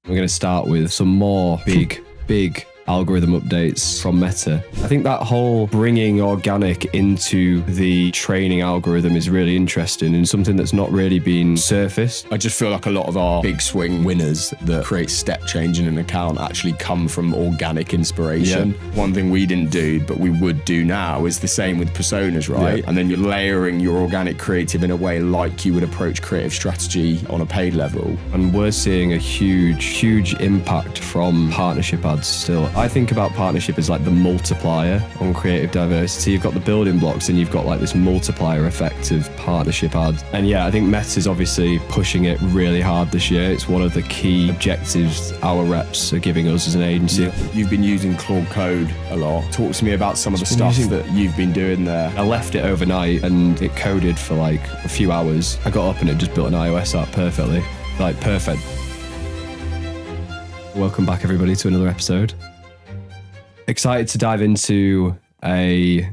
We're going to start with some more big algorithm updates from Meta. I think that whole bringing organic into the training algorithm is really interesting and something that's not really been surfaced. I just feel like a lot of our big swing winners that create step change in an account actually come from organic inspiration. Yeah. One thing we didn't do, but we would do now, is the same with personas, right? Yeah. And then you're layering your organic creative in a way like you would approach creative strategy on a paid level. And we're seeing a huge impact from partnership ads still. I think about partnership as like the multiplier on creative diversity. You've got the building blocks and you've got like this multiplier effect of partnership ads. And yeah, I think Meta's obviously pushing it really hard this year. It's one of the key objectives our reps are giving us as an agency. Yeah. You've been using Claude Code a lot. Talk to me about some of the stuff that you've been doing there. I left it overnight and it coded for like a few hours. I got up and it just built an iOS app perfectly. Like perfect. Welcome back everybody to another episode. Excited to dive into a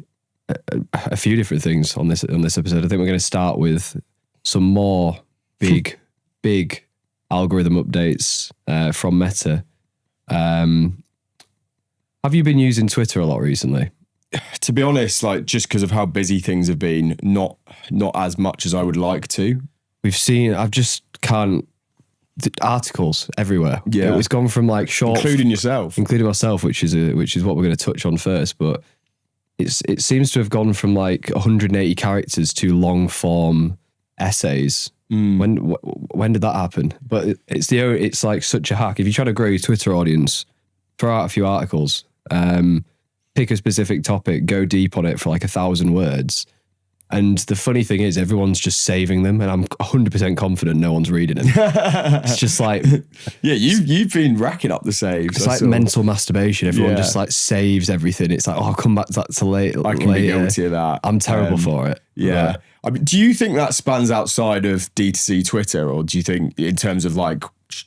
few different things on this episode. I think we're going to start with some more big algorithm updates from Meta. Have you been using Twitter a lot recently? To be honest, like just because of how busy things have been, not as much as I would like to. I've just can't. Articles everywhere. Yeah, it's gone from like short, including myself, which is what we're going to touch on first. But it seems to have gone from like 180 characters to long form essays. When did that happen? But it's like such a hack. If you try to grow your Twitter audience, throw out a few articles, pick a specific topic, go deep on it for like 1,000 words. And the funny thing is, everyone's just saving them, and I'm 100% confident no one's reading them. It's just like, yeah, you've been racking up the saves. It's like mental masturbation. Everyone just like saves everything. It's like, oh, I'll come back to that later. I can be guilty of that. I'm terrible for it. Yeah. I mean, do you think that spans outside of D2C Twitter, or do you think in terms of like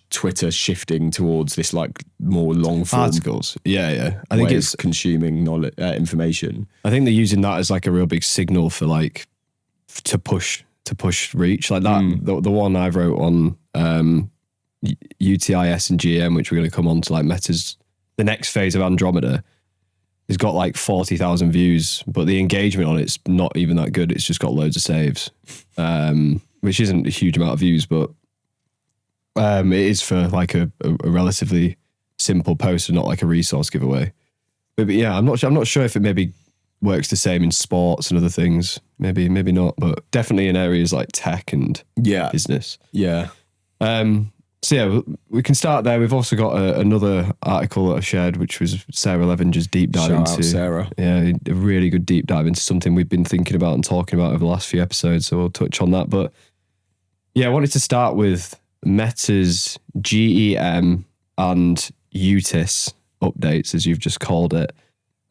Twitter shifting towards this like more long form articles? Yeah. I think it's consuming knowledge, information. I think they're using that as like a real big signal for like to push reach like that. The one I wrote on UTIs and GM, which we're going to come on to, like Meta's the next phase of Andromeda, has got like 40,000 views, but the engagement on it's not even that good. It's just got loads of saves, which isn't a huge amount of views, but it is for like a relatively simple post and not like a resource giveaway. But yeah, I'm not sure if it maybe works the same in sports and other things. Maybe not, but definitely in areas like tech and business. Yeah. So yeah, we can start there. We've also got another article that I shared, which was Sarah Levenger's deep dive into. Shout out Sarah. Yeah, a really good deep dive into something we've been thinking about and talking about over the last few episodes. So we'll touch on that. But yeah, I wanted to start with Meta's GEM and UTIs updates, as you've just called it.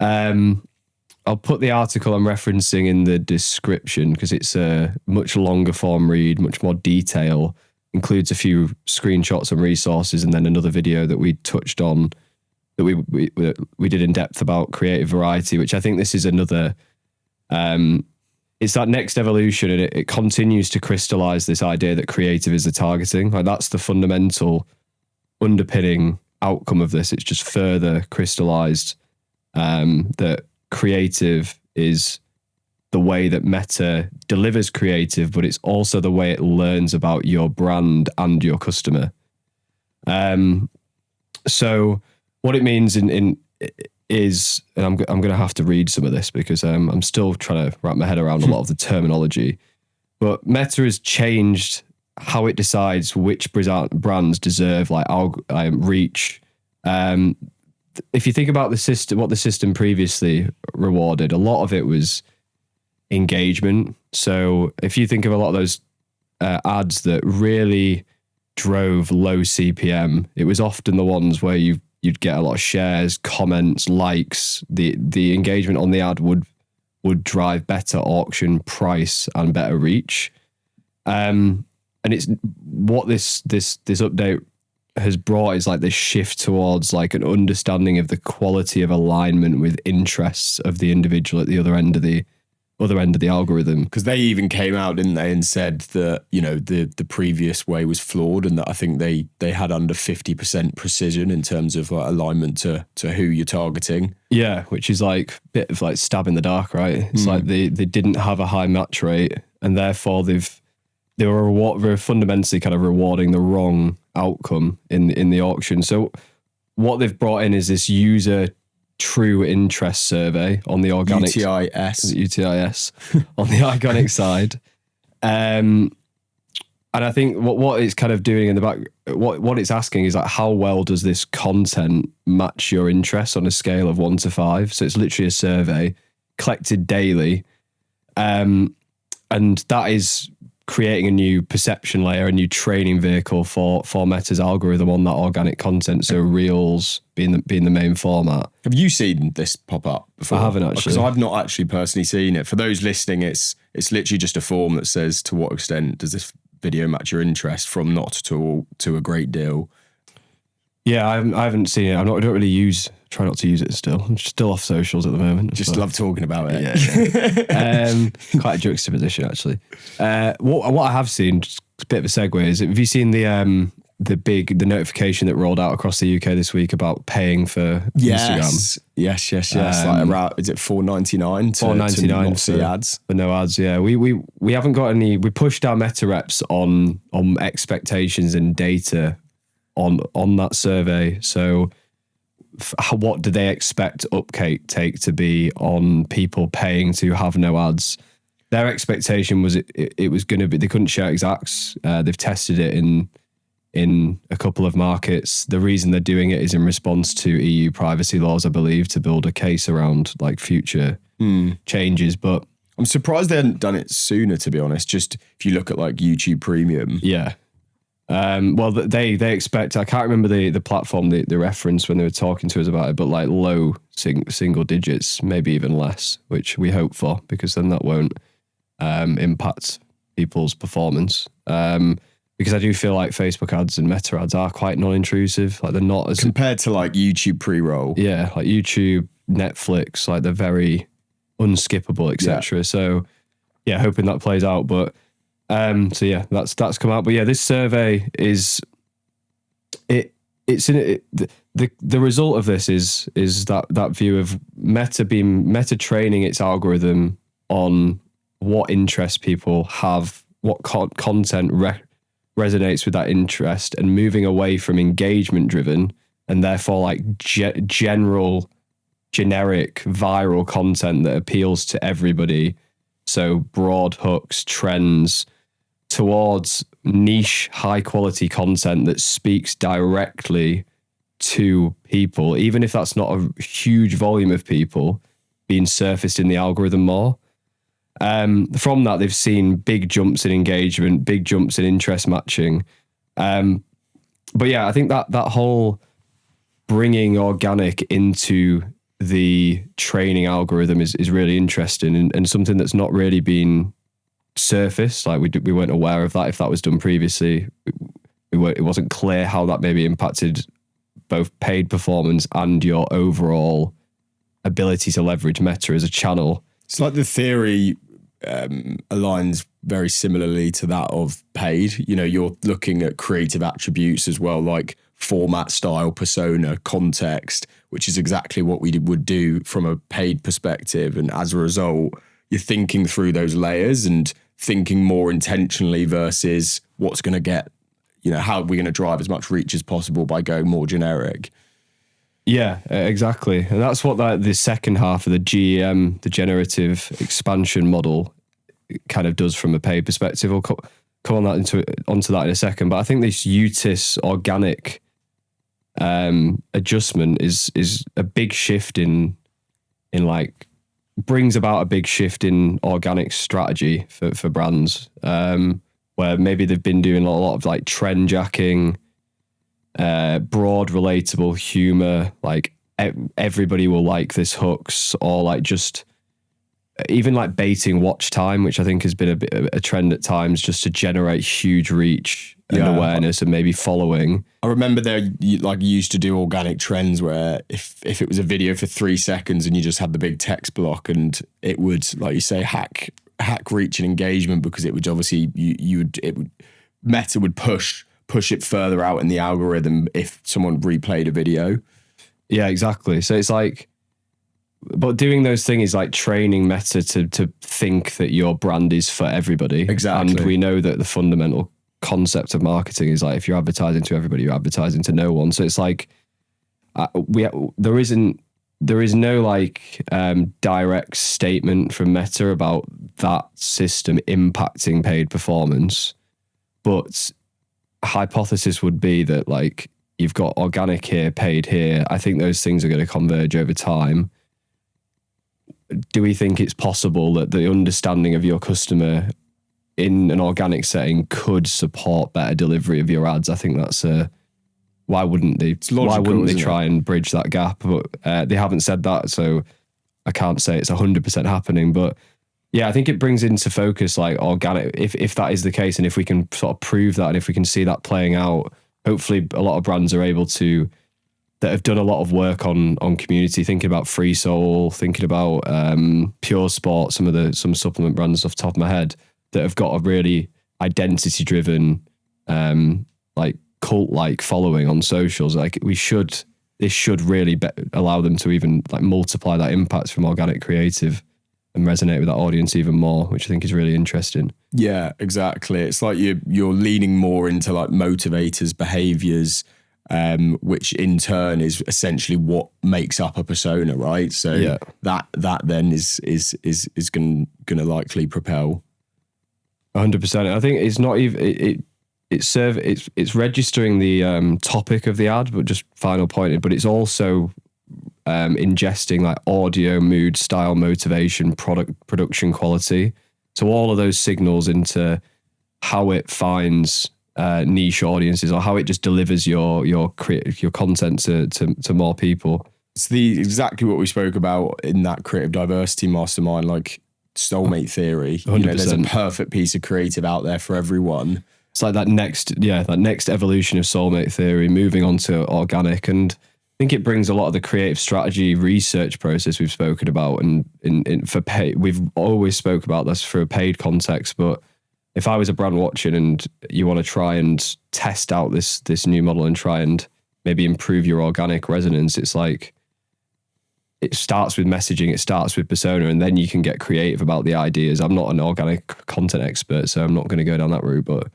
I'll put the article I'm referencing in the description because it's a much longer form read, much more detail, includes a few screenshots and resources, and then another video that we touched on that we did in depth about creative variety, which I think this is another it's that next evolution, and it continues to crystallize this idea that creative is the targeting. Like that's the fundamental underpinning outcome of this. It's just further crystallized that creative is the way that Meta delivers creative, but it's also the way it learns about your brand and your customer. So what it means is, and I'm going to have to read some of this because I'm still trying to wrap my head around a lot of the terminology, but Meta has changed how it decides which brands deserve like reach. If you think about the system, what the system previously rewarded, a lot of it was engagement. So if you think of a lot of those ads that really drove low CPM, it was often the ones where you'd get a lot of shares, comments, likes. The engagement on the ad would drive better auction price and better reach. And it's what this update has brought is like this shift towards like an understanding of the quality of alignment with interests of the individual at the other end of the other end of the algorithm. Because they even came out, didn't they, and said that, you know, the previous way was flawed, and that I think they had under 50% precision in terms of alignment to who you're targeting. Yeah, which is like a bit of like stab in the dark, right? It's like they didn't have a high match rate, and therefore they were fundamentally kind of rewarding the wrong outcome in the auction. So what they've brought in is this user true interest survey on the organic UTIs on the organic side. And I think what it's kind of doing in the back, what it's asking is like, how well does this content match your interests on a scale of 1 to 5? So it's literally a survey collected daily. And that is creating a new perception layer, a new training vehicle for Meta's algorithm on that organic content. So Reels being the main format. Have you seen this pop up before? I haven't actually. Because I've not actually personally seen it. For those listening, it's literally just a form that says, to what extent does this video match your interest, from not to a great deal. Yeah, I haven't seen it. I don't really try not to use it still. I'm still off socials at the moment. Just love talking about it. Yeah. Quite a juxtaposition, actually. What I have seen, just a bit of a segue, is have you seen the notification that rolled out across the UK this week about paying for Instagram? Yes. Like around, is it $4.99 to not see ads? For no ads, yeah. We haven't got any. We pushed our meta reps on expectations and data on that survey. So what do they expect uptake to be on people paying to have no ads? Their expectation was it was going to be, they couldn't share exacts. They've tested it in a couple of markets. The reason they're doing it is in response to EU privacy laws, I believe, to build a case around like future changes. But I'm surprised they hadn't done it sooner, to be honest. Just if you look at like YouTube Premium. Yeah. Well, they expect, I can't remember the platform, the reference when they were talking to us about it, but like low single digits, maybe even less, which we hope for, because then that won't impact people's performance. Because I do feel like Facebook ads and Meta ads are quite non-intrusive. Like they're not as... Compared to like YouTube pre-roll. Yeah, like YouTube, Netflix, like they're very unskippable, etc. Yeah. So yeah, hoping that plays out. But so yeah, that's come out. But yeah, this survey is the result of this is that view of Meta training its algorithm on what interests people have, what content resonates with that interest, and moving away from engagement driven and therefore like generic viral content that appeals to everybody. So broad hooks, trends, towards niche, high quality content that speaks directly to people, even if that's not a huge volume of people being surfaced in the algorithm more. From that, they've seen big jumps in engagement, big jumps in interest matching. But yeah, I think that whole bringing organic into the training algorithm is really interesting and something that's not really been surfaced. Like we weren't aware of that. If that was done previously, it wasn't clear how that maybe impacted both paid performance and your overall ability to leverage Meta as a channel. It's like the theory aligns very similarly to that of paid. You know, you're looking at creative attributes as well, like format, style, persona, context, which is exactly what we would do from a paid perspective. And as a result, you're thinking through those layers and thinking more intentionally versus what's going to get, you know, how are we going to drive as much reach as possible by going more generic. Yeah, exactly. And that's what the second half of the GEM, the generative expansion model, kind of does from a paid perspective. We'll come on onto that in a second. But I think this UTIs organic adjustment is a big shift in like, brings about a big shift in organic strategy for brands, where maybe they've been doing a lot of like trend jacking, broad relatable humor, like everybody will like this hooks, or like just even like baiting watch time, which I think has been a bit of a trend at times, just to generate huge reach and awareness and maybe following. I remember there like used to do organic trends where if it was a video for 3 seconds and you just had the big text block, and it would, like you say, hack reach and engagement, because it would obviously Meta would push it further out in the algorithm if someone replayed a video. Yeah, exactly. So it's like, but doing those things is like training Meta to think that your brand is for everybody. Exactly. And we know that the fundamental concept of marketing is like, if you're advertising to everybody, you're advertising to no one. So it's like, there is no like direct statement from Meta about that system impacting paid performance, but hypothesis would be that like you've got organic here, paid here. I think those things are going to converge over time. Do we think it's possible that the understanding of your customer in an organic setting could support better delivery of your ads? I think that's why wouldn't they? Why wouldn't they try and bridge that gap? But they haven't said that, so I can't say it's 100% happening. But yeah, I think it brings into focus like organic. If that is the case, and if we can sort of prove that, and if we can see that playing out, hopefully a lot of brands are able to, that have done a lot of work on community, thinking about Free Soul, thinking about Pure Sport, some supplement brands off the top of my head, that have got a really identity driven, like cult like following on socials. Like this should really allow them to even like multiply that impact from organic creative and resonate with that audience even more, which I think is really interesting. Yeah, exactly. It's like you're leaning more into like motivators, behaviors, which in turn is essentially what makes up a persona, right? So that then is going to likely propel. 100%. I think it's not even it's registering the topic of the ad, but just final pointed. But it's also ingesting like audio, mood, style, motivation, production quality. So all of those signals into how it finds niche audiences, or how it just delivers your content to more people. It's exactly what we spoke about in that creative diversity mastermind, like soulmate theory. 100%. There's a perfect piece of creative out there for everyone. It's like that next evolution of soulmate theory, moving on to organic. And I think it brings a lot of the creative strategy research process we've spoken about, and for pay, we've always spoke about this for a paid context. But if I was a brand watching and you want to try and test out this new model and try and maybe improve your organic resonance, it's like, it starts with messaging, it starts with persona, and then you can get creative about the ideas. I'm not an organic content expert, so I'm not going to go down that route, but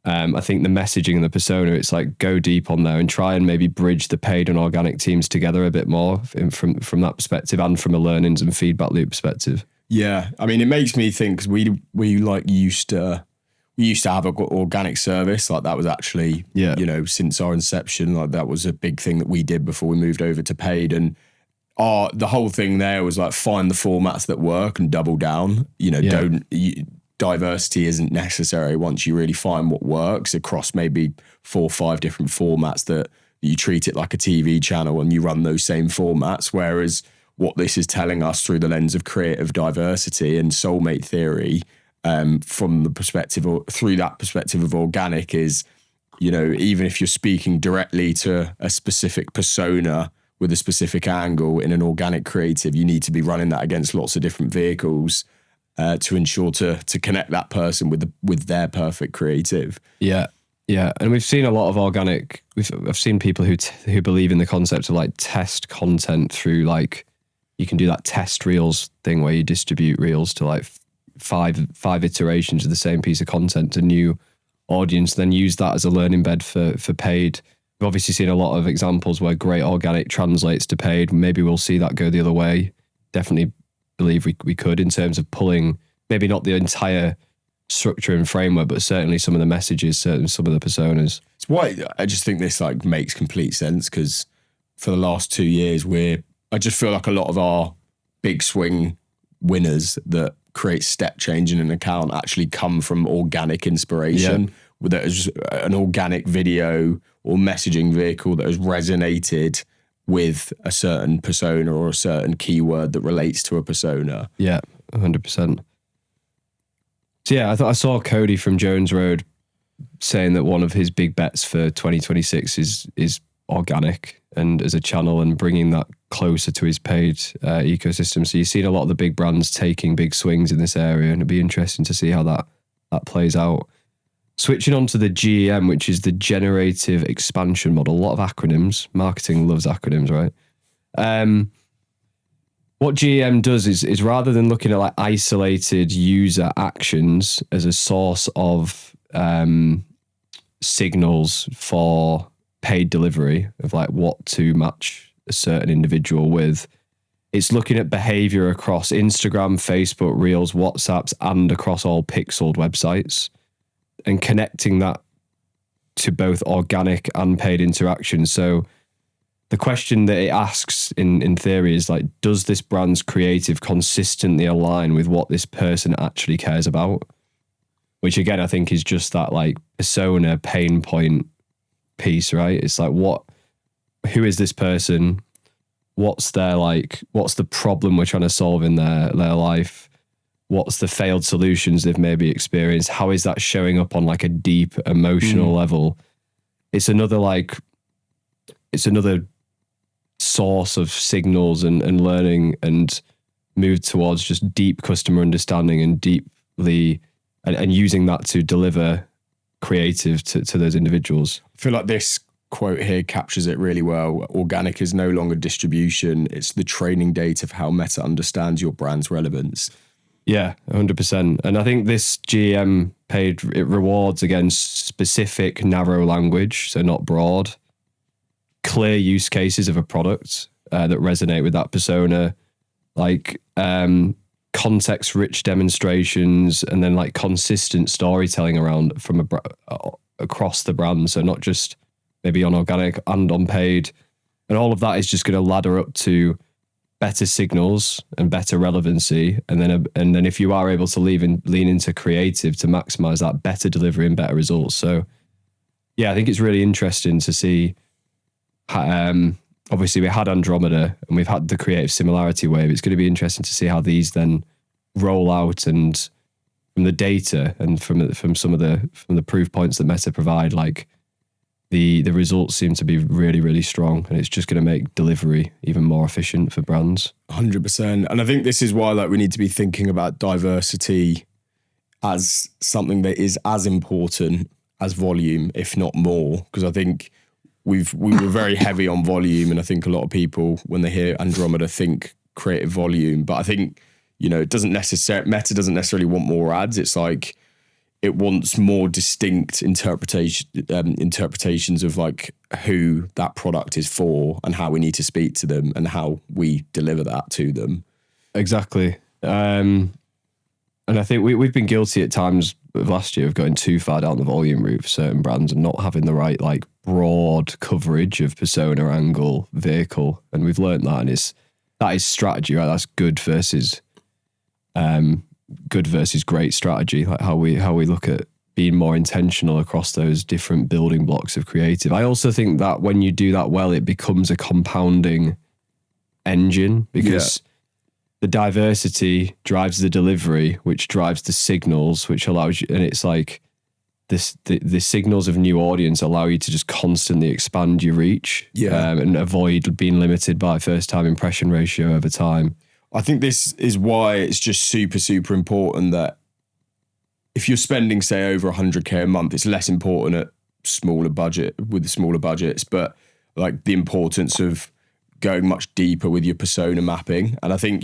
I think the messaging and the persona, it's like go deep on there and try and maybe bridge the paid and organic teams together a bit more from that perspective, and from a learnings and feedback loop perspective. Yeah, I mean, it makes me think, because we like used to have an organic service, like that was actually, since our inception, like that was a big thing that we did before we moved over to paid. And the whole thing there was like, find the formats that work and double down. Diversity isn't necessary once you really find what works across maybe 4 or 5 different formats, that you treat it like a TV channel and you run those same formats. Whereas what this is telling us through the lens of creative diversity and soulmate theory, from the perspective, or through that perspective of organic, is, even if you're speaking directly to a specific persona with a specific angle in an organic creative, you need to be running that against lots of different vehicles to ensure to connect that person with their perfect creative. Yeah, and we've seen a lot of organic. I've seen people who believe in the concept of like test content through, like, you can do that test reels thing where you distribute reels to like five iterations of the same piece of content to new audience, then use that as a learning bed for paid. We've obviously seen a lot of examples where great organic translates to paid. Maybe we'll see that go the other way. Definitely believe we could, in terms of pulling, maybe not the entire structure and framework, but certainly some of the messages, some of the personas. It's why I just think this like makes complete sense, because for the last 2 years, I just feel like a lot of our big swing winners that create step change in an account actually come from organic inspiration. That is an organic video or messaging vehicle that has resonated with a certain persona or a certain keyword that relates to a persona. Yeah, 100%. So yeah, I saw Cody from Jones Road saying that one of his big bets for 2026 is organic and as a channel and bringing that closer to his paid ecosystem. So you've seen a lot of the big brands taking big swings in this area, and it'd be interesting to see how that plays out. Switching on to the GEM, which is the Generative Expansion Model. A lot of acronyms. Marketing loves acronyms, right? What GEM does is rather than looking at like isolated user actions as a source of signals for paid delivery of like what to match a certain individual with, it's looking at behavior across Instagram, Facebook, Reels, WhatsApps, and across all pixeled websites, and connecting that to both organic and paid interactions. So the question that it asks in theory is like, does this brand's creative consistently align with what this person actually cares about? Which again, I think is just that like persona pain point piece, right? It's like, who is this person? What's the problem we're trying to solve in their life? What's the failed solutions they've maybe experienced? How is that showing up on like a deep emotional level? It's another source of signals and learning and move towards just deep customer understanding and deeply and using that to deliver creative to those individuals. I feel like this quote here captures it really well. Organic is no longer distribution. It's the training data of how Meta understands your brand's relevance. Yeah, 100%. And I think this GM paid, it rewards against specific narrow language, so not broad, clear use cases of a product that resonate with that persona, like context-rich demonstrations, and then like consistent storytelling around from across the brand. So not just maybe on organic and on paid. And all of that is just going to ladder up to better signals and better relevancy. And then if you are able to lean into creative to maximize that, better delivery and better results. So yeah, I think it's really interesting to see. Obviously we had Andromeda and we've had the creative similarity wave. It's going to be interesting to see how these then roll out, and from the data and from some of the proof points that Meta provide, like the results seem to be really, really strong, and it's just going to make delivery even more efficient for brands. 100%. And I think this is why like we need to be thinking about diversity as something that is as important as volume, if not more, because I think we were very heavy on volume, and I think a lot of people when they hear Andromeda think creative volume, but I think Meta doesn't necessarily want more ads. It's like it wants more distinct interpretations of like who that product is for and how we need to speak to them and how we deliver that to them. Exactly. And I think we've been guilty at times of last year of going too far down the volume route for certain brands and not having the right like broad coverage of persona, angle, vehicle. And we've learned that, and that is strategy, right? That's good versus great strategy, like how we look at being more intentional across those different building blocks of creative. I also think that when you do that well, it becomes a compounding engine, because the diversity drives the delivery, which drives the signals, which allows you, and it's like the signals of new audience allow you to just constantly expand your reach and avoid being limited by first time impression ratio over time. I think this is why it's just super, super important that if you're spending, say, over 100K a month, it's less important with the smaller budgets, but like the importance of going much deeper with your persona mapping. And I think,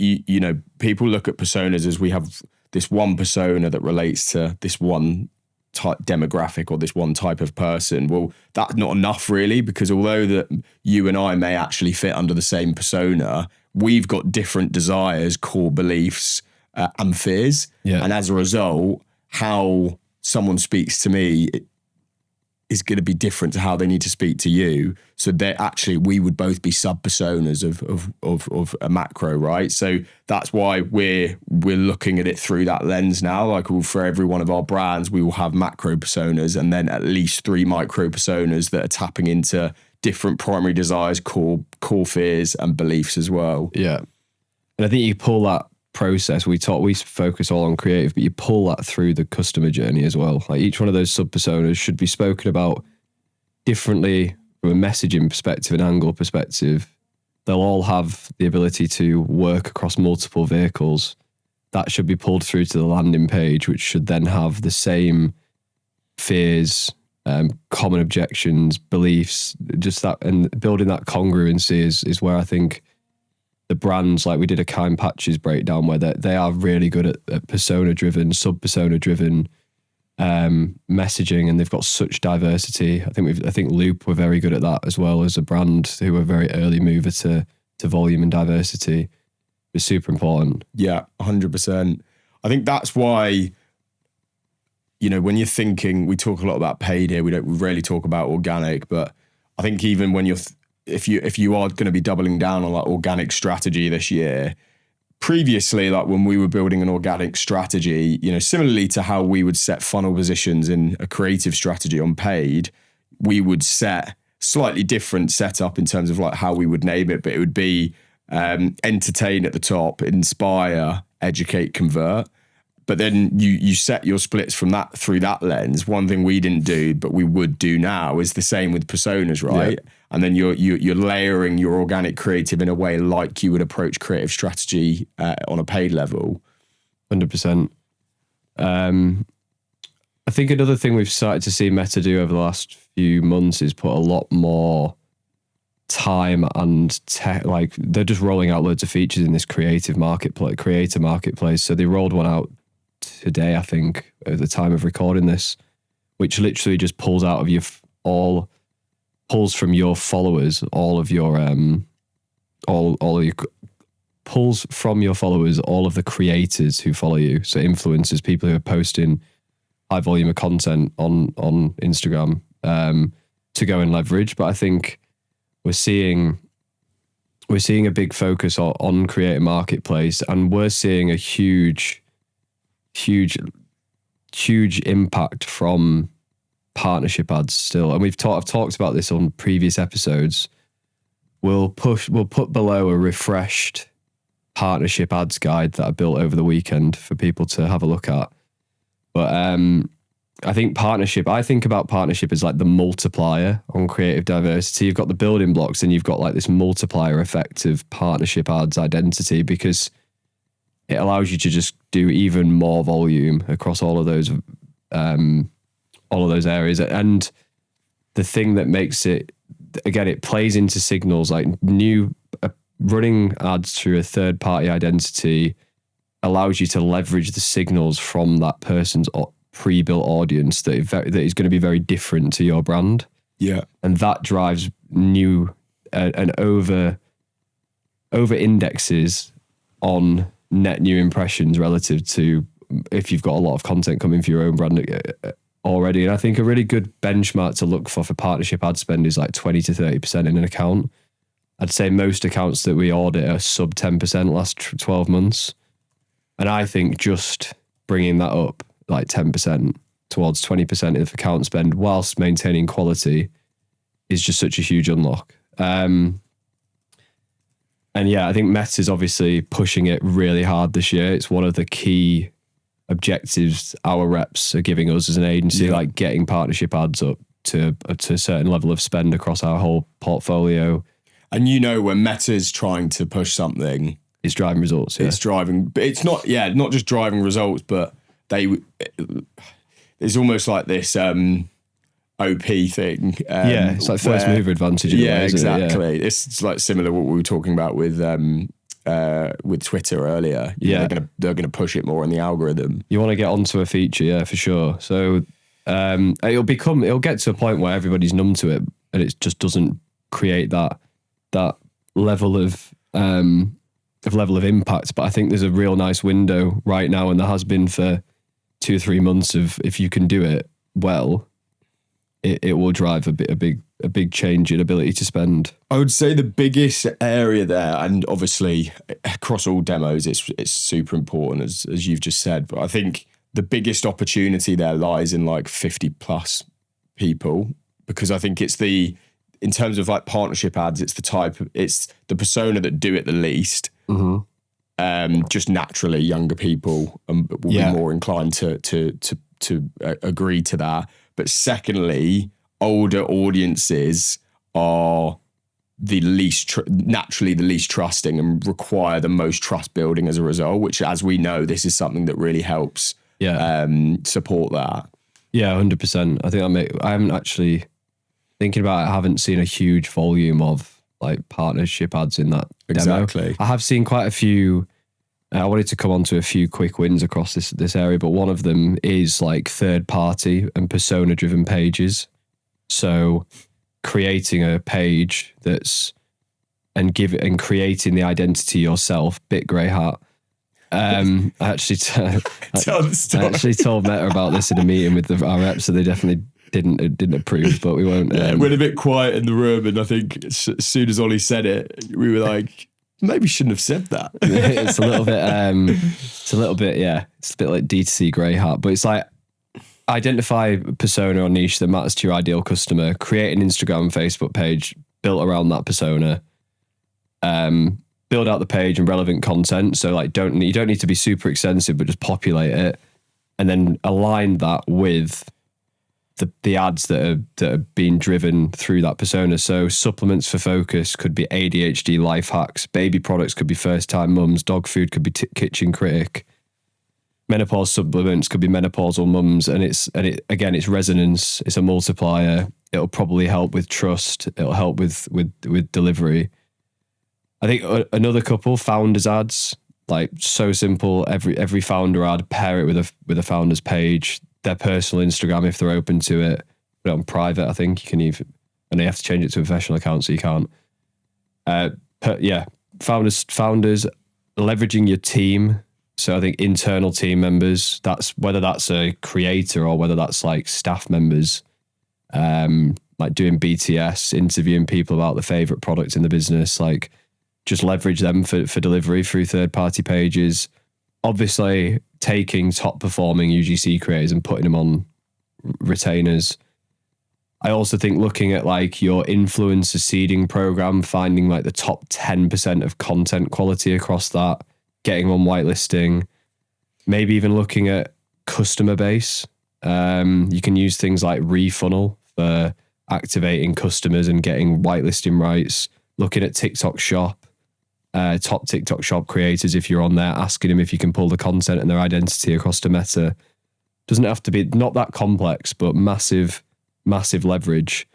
people look at personas as we have this one persona that relates to this one type demographic or this one type of person. Well, that's not enough really, because although that you and I may actually fit under the same persona, we've got different desires, core beliefs, and fears. Yeah. And as a result, how someone speaks to me is going to be different to how they need to speak to you. So we would both be sub-personas of a macro, right? So that's why we're looking at it through that lens now. Like for every one of our brands, we will have macro personas and then at least 3 micro personas that are tapping into different primary desires, core fears and beliefs as well. Yeah. And I think you pull that process, we focus all on creative, but you pull that through the customer journey as well. Like each one of those sub-personas should be spoken about differently from a messaging perspective and angle perspective. They'll all have the ability to work across multiple vehicles. That should be pulled through to the landing page, which should then have the same fears, common objections, beliefs, just that, and building that congruency is where I think the brands, like we did a Kind Patches breakdown, where they are really good at persona driven, sub-persona driven messaging, and they've got such diversity. I think Loop were very good at that as well as a brand who were a very early mover to volume and diversity. It's super important. Yeah, 100%. I think that's why, when you're thinking, we talk a lot about paid here. We rarely talk about organic, but I think even when if you are going to be doubling down on like organic strategy this year, previously, like when we were building an organic strategy, similarly to how we would set funnel positions in a creative strategy on paid, we would set slightly different setup in terms of like how we would name it, but it would be entertain at the top, inspire, educate, convert. But then you set your splits from that through that lens. One thing we didn't do, but we would do now, is the same with personas, right? Yeah. And then you're layering your organic creative in a way like you would approach creative strategy on a paid level. 100%. I think another thing we've started to see Meta do over the last few months is put a lot more time and like they're just rolling out loads of features in this creator marketplace. So they rolled one out today, I think, at the time of recording this, which literally just pulls out of your pulls from your followers all of the creators who follow you. So influencers, people who are posting high volume of content on Instagram to go and leverage. But I think we're seeing a big focus on creator marketplace, and we're seeing a huge impact from partnership ads still. And I've talked about this on previous episodes. We'll put below a refreshed partnership ads guide that I built over the weekend for people to have a look at. But I think about partnership as like the multiplier on creative diversity. You've got the building blocks, and you've got like this multiplier effect of partnership ads identity, because it allows you to just do even more volume across all of those areas. And the thing that makes it, again, it plays into signals like running ads through a third party identity allows you to leverage the signals from that person's pre-built audience that is going to be very different to your brand. Yeah. And that drives new and over indexes on net new impressions relative to if you've got a lot of content coming for your own brand already. And I think a really good benchmark to look for partnership ad spend is like 20 to 30% in an account. I'd say most accounts that we audit are sub 10% last 12 months. And I think just bringing that up like 10% towards 20% of account spend whilst maintaining quality is just such a huge unlock. And yeah, I think Meta's obviously pushing it really hard this year. It's one of the key objectives our reps are giving us as an agency, like getting partnership ads up to a certain level of spend across our whole portfolio. And when Meta's trying to push something, it's driving results. Yeah. It's not just driving results, but it's almost like this OP thing. It's like first mover advantage. Exactly. It's like similar what we were talking about with Twitter earlier. They're gonna push it more in the algorithm. You want to get onto a feature, for sure. So it'll get to a point where everybody's numb to it, and it just doesn't create that level of impact. But I think there's a real nice window right now, and there has been for 2 or 3 months of, if you can do it well, it will drive a big change in ability to spend. I would say the biggest area there, and obviously across all demos, it's super important as you've just said. But I think the biggest opportunity there lies in like 50 plus people, because I think in terms of like partnership ads, it's the persona that do it the least. Mm-hmm. just naturally younger people will be more inclined to agree to that. But secondly, older audiences are naturally the least trusting and require the most trust building as a result, which, as we know, this is something that really helps support that. Yeah, 100%. I think I haven't actually, thinking about it, I haven't seen a huge volume of like partnership ads in that demo. I have seen quite a few. I wanted to come on to a few quick wins across this area, but one of them is like third party and persona driven pages. So creating a page and creating the identity yourself, bit grey hat. I actually told Meta about this in a meeting with our reps, so they definitely didn't approve, but we won't. We're a bit quiet in the room, and I think as soon as Ollie said it, we were like, maybe shouldn't have said that. It's a little bit, yeah. It's a bit like D2C grey hat, but it's like identify persona or niche that matters to your ideal customer, create an Instagram and Facebook page built around that persona, build out the page and relevant content. So like you don't need to be super extensive, but just populate it, and then align that with the ads that are being driven through that persona. So supplements for focus could be ADHD life hacks, baby products could be first time mums, dog food could be kitchen critic, menopause supplements could be menopausal mums, and it's resonance, it's a multiplier. It'll probably help with trust, it'll help with delivery. I think another couple, founders ads, like so simple. Every founder ad, pair it with a founder's page, their personal Instagram if they're open to it. Put it on private, I think you can even, and they have to change it to a professional account, so you can't. Founders leveraging your team. So I think internal team members, that's whether that's a creator or whether that's like staff members, like doing BTS, interviewing people about the favorite product in the business, like just leverage them for delivery through third-party pages. Obviously, taking top performing UGC creators and putting them on retainers. I also think looking at like your influencer seeding program, finding like the top 10% of content quality across that, getting on whitelisting, maybe even looking at customer base. You can use things like refunnel for activating customers and getting whitelisting rights. Looking at TikTok shop, top TikTok shop creators, if you're on there, asking them if you can pull the content and their identity across to Meta. Doesn't have to be, not that complex, but massive leverage.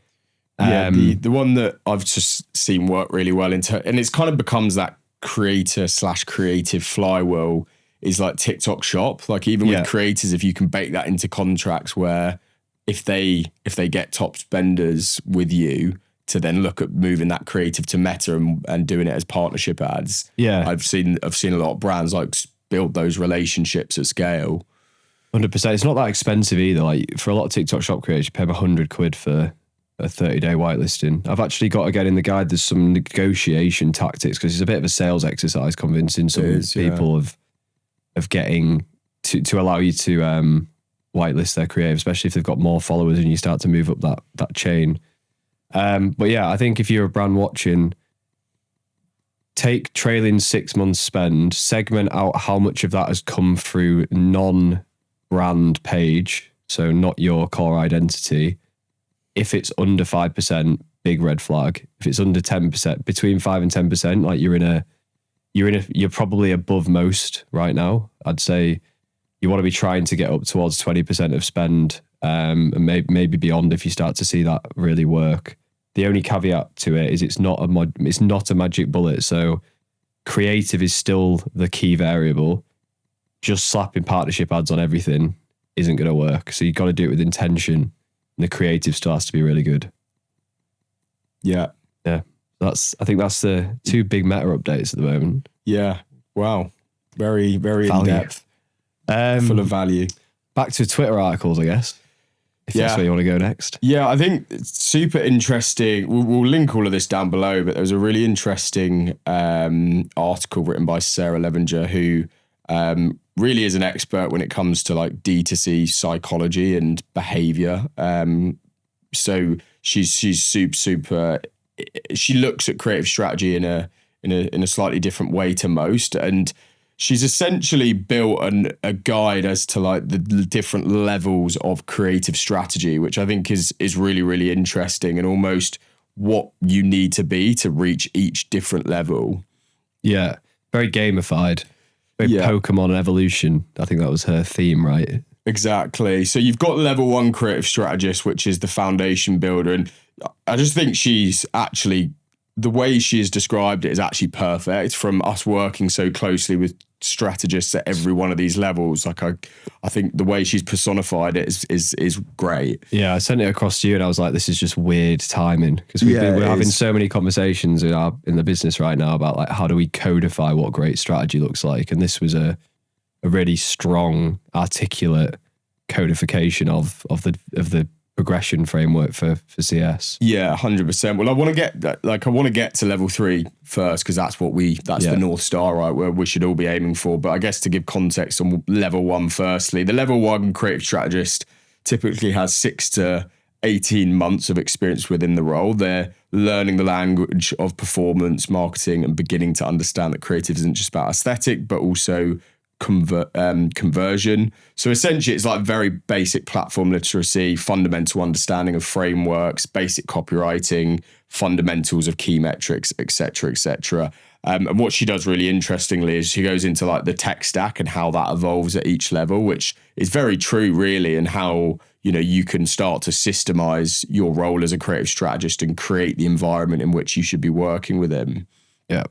The one that I've just seen work really well and it's kind of becomes that creator/creative flywheel is like TikTok shop. Like even with creators, if you can bake that into contracts where if they get top spenders with you to then look at moving that creative to Meta and doing it as partnership ads. Yeah. I've seen a lot of brands like build those relationships at scale. 100%. It's not that expensive either. Like for a lot of TikTok shop creators, you pay them £100 for a 30-day whitelisting. I've actually got, again, in the guide, there's some negotiation tactics because it's a bit of a sales exercise convincing some people of getting to allow you to whitelist their creative, especially if they've got more followers and you start to move up that chain. But yeah, I think if you're a brand watching, take trailing 6 months spend, segment out how much of that has come through non-brand page, so not your core identity. If it's under 5%, big red flag. If it's under 10%, between 5 and 10%, like you're probably above most right now. I'd say you want to be trying to get up towards 20% of spend, and maybe beyond if you start to see that really work. The only caveat to it is it's not a magic bullet. So creative is still the key variable. Just slapping partnership ads on everything isn't going to work. So you've got to do it with intention. And the creative still has to be really good. Yeah. I think that's the two big Meta updates at the moment. Yeah. Wow. Very, very in depth. Full of value. Back to Twitter articles, I guess. If that's where you want to go next. Yeah, I think it's super interesting. We'll link all of this down below, but there was a really interesting article written by Sarah Levenger, who really is an expert when it comes to like D2C psychology and behavior. So she's super. She looks at creative strategy in a slightly different way to most, and she's essentially built a guide as to like the different levels of creative strategy, which I think is really, really interesting, and almost what you need to be to reach each different level. Yeah, very gamified. Very Pokemon evolution. I think that was her theme, right? Exactly. So you've got level 1 creative strategist, which is the foundation builder. And I just think she's actually, the way she has described it is actually perfect, from us working so closely with strategists at every one of these levels. Like I think the way she's personified it is great. Yeah, I sent it across to you and I was like, this is just weird timing, because we're having so many conversations in the business right now about like, how do we codify what great strategy looks like? And this was a really strong, articulate codification of the progression framework for CS. Yeah, 100%. Well, I want to get to level 3 first, because that's the North Star, right, where we should all be aiming for. But I guess to give context on level 1 firstly, the level 1 creative strategist typically has 6 to 18 months of experience within the role. They're learning the language of performance marketing and beginning to understand that creative isn't just about aesthetic, but also conversion. So essentially it's like very basic platform literacy, fundamental understanding of frameworks, basic copywriting, fundamentals of key metrics, etc. And what she does really interestingly is she goes into like the tech stack and how that evolves at each level, which is very true really, and how you can start to systemize your role as a creative strategist and create the environment in which you should be working within. Yeah.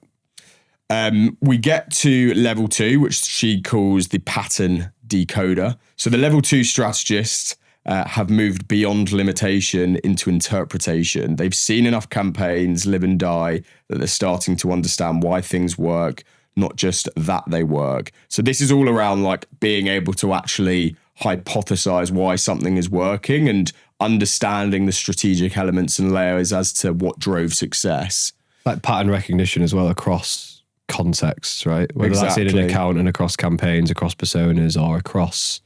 We get to level 2, which she calls the pattern decoder. So the level 2 strategists have moved beyond limitation into interpretation. They've seen enough campaigns live and die that they're starting to understand why things work, not just that they work. So this is all around like being able to actually hypothesize why something is working and understanding the strategic elements and layers as to what drove success. Like pattern recognition as well across contexts, right? Whether that's in an account and across campaigns, across personas, or across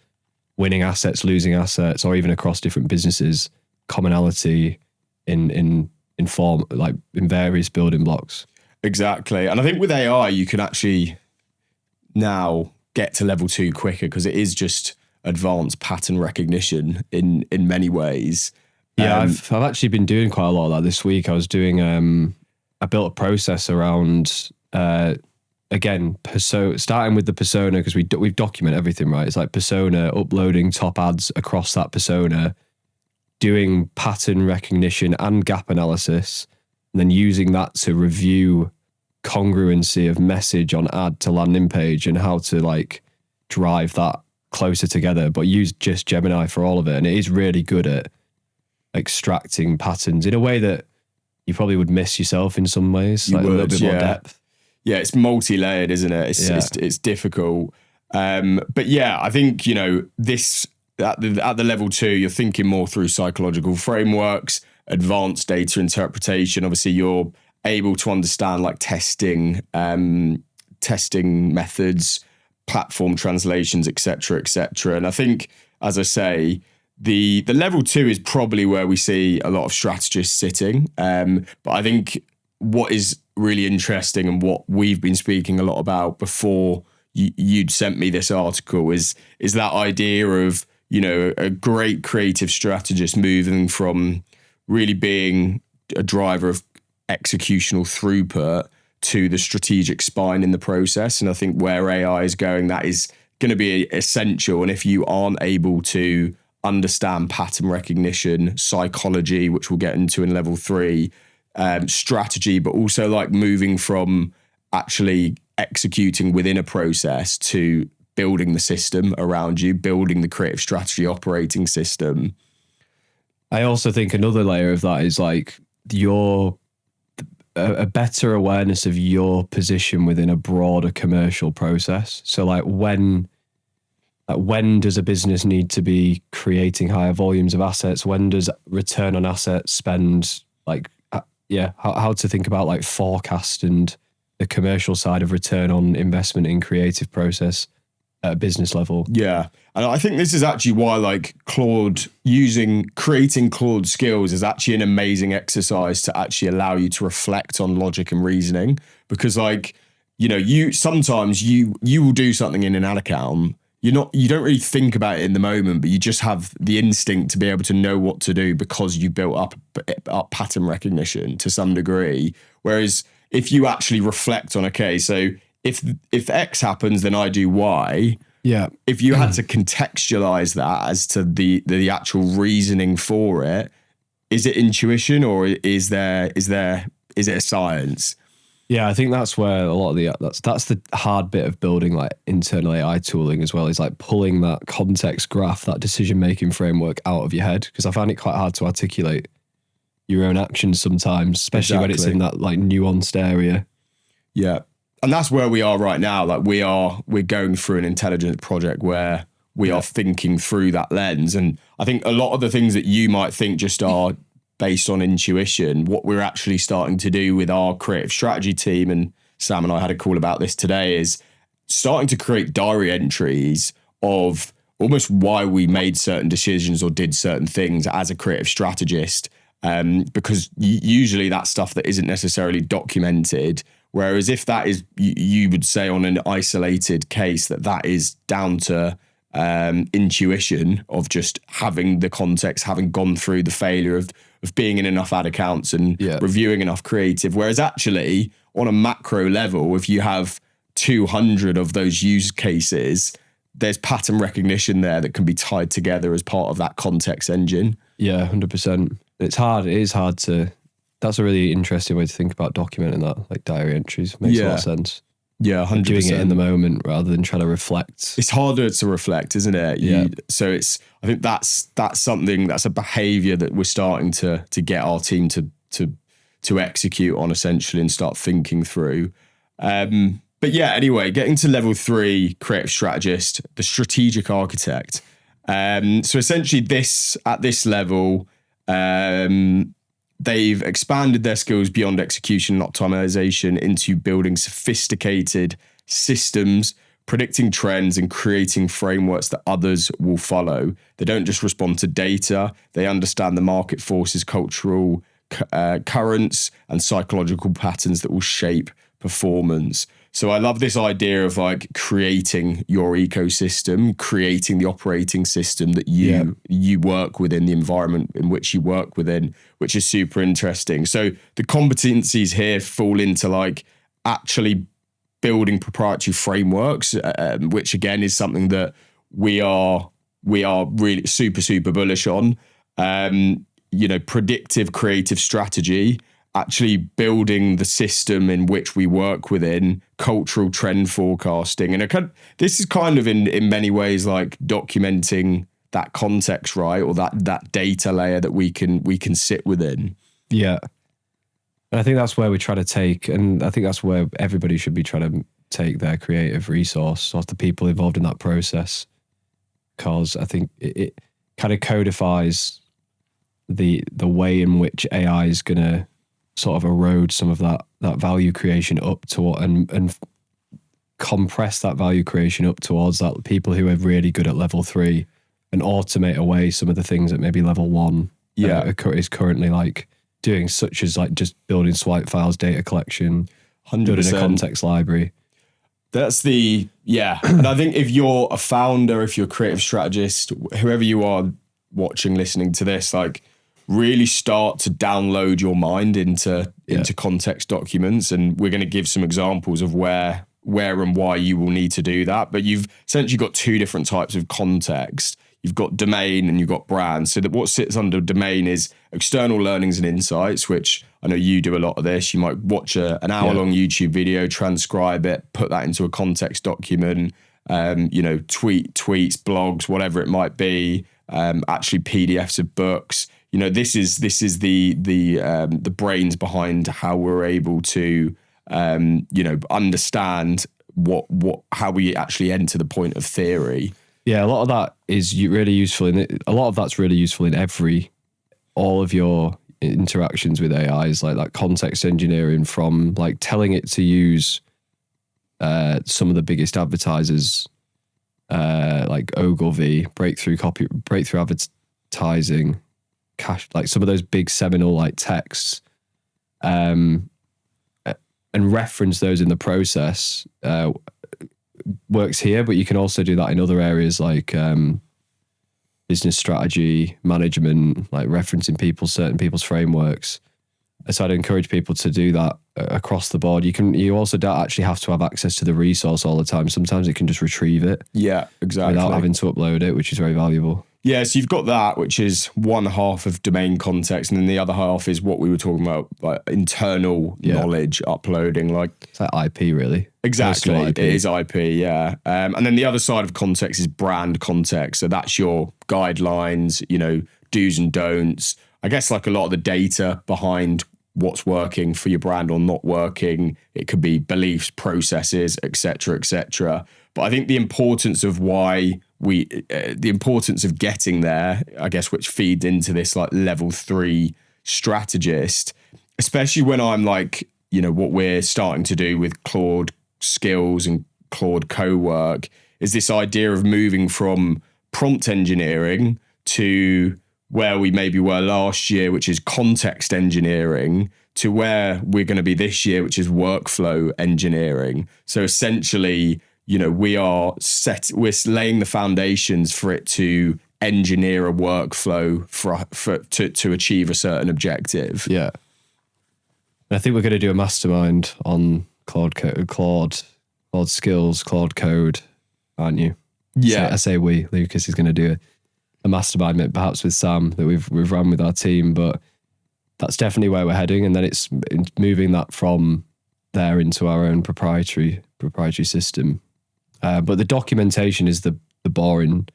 winning assets, losing assets, or even across different businesses, commonality in form, like in various building blocks. Exactly. And I think with AI, you can actually now get to level 2 quicker, because it is just advanced pattern recognition in many ways. Yeah, I've actually been doing quite a lot of that this week. I was doing, I built a process around, again, starting with the persona, because we've documented everything, right? It's like persona, uploading top ads across that persona, doing pattern recognition and gap analysis, and then using that to review congruency of message on ad to landing page and how to like drive that closer together, but use just Gemini for all of it. And it is really good at extracting patterns in a way that you probably would miss yourself in some ways, like a little bit more depth. Yeah, it's multi-layered, isn't it? It's difficult. But yeah, I think, this at the level 2, you're thinking more through psychological frameworks, advanced data interpretation. Obviously, you're able to understand like testing methods, platform translations, etc. And I think, as I say, the level 2 is probably where we see a lot of strategists sitting. But I think what is really interesting, and what we've been speaking a lot about before you'd sent me this article, is that idea of, a great creative strategist moving from really being a driver of executional throughput to the strategic spine in the process. And I think where AI is going, that is going to be essential. And if you aren't able to understand pattern recognition, psychology, which we'll get into in level 3, strategy, but also like moving from actually executing within a process to building the system around you, building the creative strategy operating system. I also think another layer of that is like a better awareness of your position within a broader commercial process. So like when does a business need to be creating higher volumes of assets? When does return on assets spend, like, how to think about like forecast and the commercial side of return on investment in creative process at a business level. Yeah. And I think this is actually why like creating Claude Skills is actually an amazing exercise to actually allow you to reflect on logic and reasoning, because like you sometimes you will do something in an ad account. You don't really think about it in the moment, but you just have the instinct to be able to know what to do because you built up pattern recognition to some degree. Whereas if you actually reflect on, okay, so if X happens, then I do Y. Yeah. If you had to contextualize that as to the actual reasoning for it, is it intuition or is it a science? Yeah, I think that's where a lot of that's the hard bit of building like internal AI tooling as well, is like pulling that context graph, that decision-making framework out of your head. Because I find it quite hard to articulate your own actions sometimes, especially when it's in that like nuanced area. Yeah. And that's where we are right now. Like we're going through an intelligence project where we are thinking through that lens. And I think a lot of the things that you might think just are based on intuition, what we're actually starting to do with our creative strategy team, and Sam and I had a call about this today, is starting to create diary entries of almost why we made certain decisions or did certain things as a creative strategist. Because usually that's stuff that isn't necessarily documented. Whereas if that is, you would say on an isolated case that is down to intuition of just having the context, having gone through the failure of being in enough ad accounts and reviewing enough creative. Whereas actually on a macro level, if you have 200 of those use cases, there's pattern recognition there that can be tied together as part of that context engine. Yeah, 100%. It's hard. It is hard to, that's a really interesting way to think about documenting that, like diary entries. Makes a lot of sense. Yeah, 100%. Doing it in the moment rather than trying to reflect. It's harder to reflect, isn't it? So I think that's something, that's a behavior that we're starting to get our team to execute on essentially and start thinking through. But yeah, anyway, getting to level 3 creative strategist, the strategic architect. So essentially at this level, they've expanded their skills beyond execution and optimization into building sophisticated systems, predicting trends and creating frameworks that others will follow. They don't just respond to data, they understand the market forces, cultural currents and psychological patterns that will shape performance. So I love this idea of like creating your ecosystem, creating the operating system that you work within, the environment in which you work within, which is super interesting. So the competencies here fall into like actually building proprietary frameworks, which again is something that we are really super bullish on. Predictive creative strategy, actually building the system in which we work within, cultural trend forecasting. And this is kind of in many ways like documenting that context, right? Or that data layer that we can sit within. Yeah. And I think that's where we try to take, and I think that's where everybody should be trying to take their creative resource, or the people involved in that process. Because I think it kind of codifies the way in which AI is going to sort of erode some of that value creation up to and compress that value creation up towards that people who are really good at level 3 and automate away some of the things that maybe level 1 is currently like doing, such as like just building swipe files, data collection, 100%. Building a context library. That's and I think if you're a founder, if you're a creative strategist, whoever you are watching, listening to this, like really start to download your mind into context documents. And we're going to give some examples of where and why you will need to do that. But you've essentially got 2 different types of context. You've got domain and you've got brand. So that what sits under domain is external learnings and insights, which I know you do a lot of this. You might watch an hour-long YouTube video, transcribe it, put that into a context document, tweets, blogs, whatever it might be, actually PDFs of books. This is the brains behind how we're able to understand how we actually enter the point of theory. Yeah, a lot of that is really useful that's really useful in all of your interactions with AI, is like that context engineering, from like telling it to use some of the biggest advertisers, like Ogilvy, breakthrough advertising, cash, like some of those big seminal like texts, and reference those in the process works here, but you can also do that in other areas like business strategy, management, like referencing certain people's frameworks. So I'd encourage people to do that across the board. You also don't actually have to have access to the resource all the time. Sometimes it can just retrieve it. Yeah, exactly. Without having to upload it, which is very valuable. Yeah, so you've got that, which is one half of domain context, and then the other half is what we were talking about, like internal knowledge uploading. Like it's like IP, really. Exactly, IP. It is IP, yeah. And then the other side of context is brand context. So that's your guidelines, do's and don'ts. I guess like a lot of the data behind what's working for your brand or not working. It could be beliefs, processes, etc., etc. But I think the importance of the importance of getting there, I guess, which feeds into this like level 3 strategist, especially when I'm like, what we're starting to do with Claude Skills and Claude Code work is this idea of moving from prompt engineering to where we maybe were last year, which is context engineering, to where we're going to be this year, which is workflow engineering. So essentially, we're laying the foundations for it to engineer a workflow to achieve a certain objective. Yeah. I think we're going to do a mastermind on Claude Skills, Claude Code, aren't you? Yeah. I say we. Lucas is going to do a mastermind, perhaps with Sam, that we've run with our team, but that's definitely where we're heading. And then it's moving that from there into our own proprietary system. But the documentation is the boring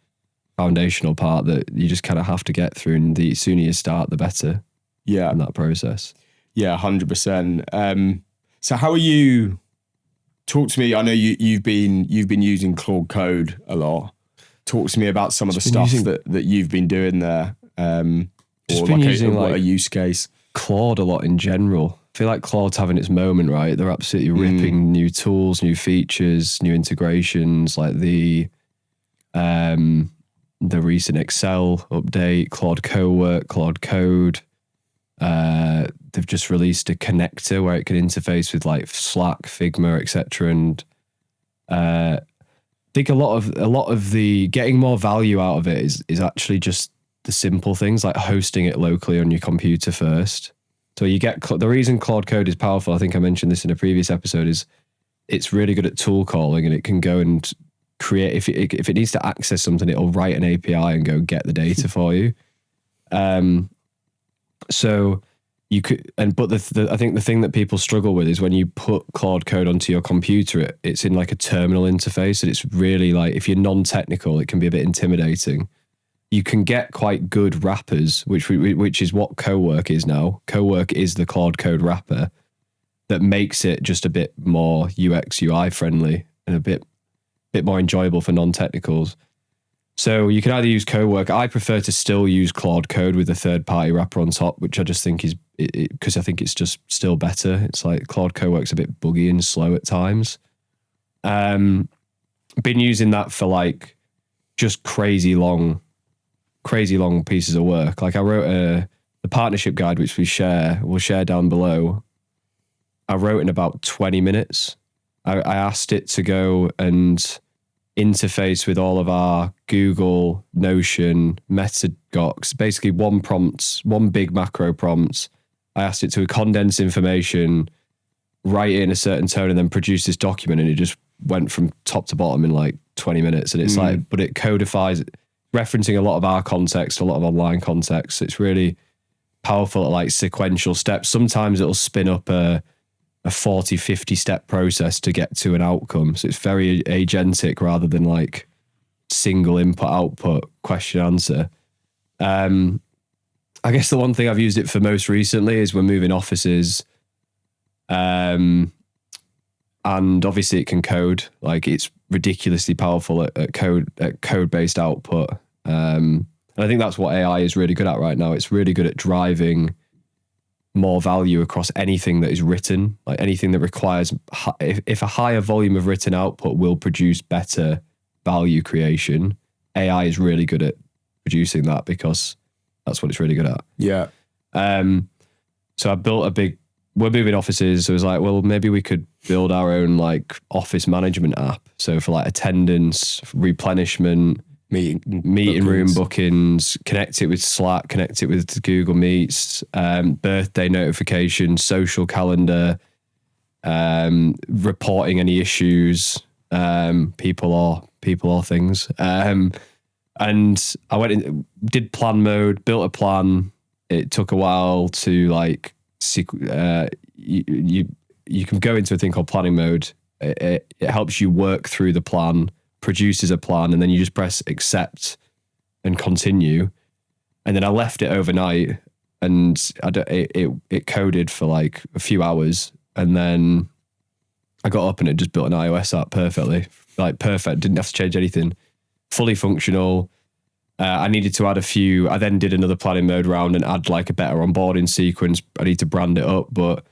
foundational part that you just kind of have to get through. And the sooner you start, the better. Yeah. In that process. Yeah, 100%. So how are you? Talk to me. I know you've been using Claude Code a lot. Talk to me about some of the stuff that you've been doing there. Or like a use case. Claude a lot in general. I feel like Claude's having its moment, right? They're absolutely ripping new tools, new features, new integrations, like the recent Excel update, Claude Cowork, Claude Code. They've just released a connector where it can interface with like Slack, Figma, etc. And I think a lot of the getting more value out of it is actually just the simple things like hosting it locally on your computer first. So you get the reason Claude Code is powerful. I think I mentioned this in a previous episode. Is it's really good at tool calling, and it can go and create if it needs to access something, it'll write an API and go get the data for you. So you could, but I think the thing that people struggle with is when you put Claude Code onto your computer, it's in like a terminal interface, and it's really like, if you're non-technical, it can be a bit intimidating. You can get quite good wrappers, which is what Cowork is now. Cowork is the Claude Code wrapper that makes it just a bit more UX UI friendly and a bit more enjoyable for non-technicals. So you can either use Cowork. I prefer to still use Claude Code with a third-party wrapper on top, which I just think is, because I think it's just still better. It's like Claude Cowork's a bit buggy and slow at times. Been using that for like just crazy long pieces of work. Like I wrote the partnership guide, which we'll share down below. I wrote in about 20 minutes. I asked it to go and interface with all of our Google, Notion, Meta docs, basically one big macro prompt. I asked it to condense information, write it in a certain tone, and then produce this document, and it just went from top to bottom in like 20 minutes. And it's like, but it codifies, referencing a lot of our context, a lot of online context. It's really powerful at like sequential steps. Sometimes it'll spin up a 40, 50 step process to get to an outcome. So it's very agentic rather than like single input output question answer. I guess the one thing I've used it for most recently is we're moving offices. And obviously it can code, like it's ridiculously powerful at code-based output. And I think that's what AI is really good at right now. It's really good at driving more value across anything that is written, like anything that requires, if a higher volume of written output will produce better value creation, AI is really good at producing that because that's what it's really good at. Yeah. So I built a big we're moving offices. So it was like, well, maybe we could build our own like office management app. So for like attendance, replenishment, meeting room bookings, connect it with Slack, connect it with Google Meets, birthday notifications, social calendar, reporting any issues, people or things. And I went in, did plan mode, built a plan. It took a while to like, you can go into a thing called planning mode. It helps you work through the plan, produces a plan, and then you just press accept and continue. And then I left it overnight, and it coded for like a few hours, and then I got up and it just built an iOS app perfectly, like perfect. Didn't have to change anything, fully functional. I needed to add a few. I then did another planning mode round and add like a better onboarding sequence. I need to brand it up, but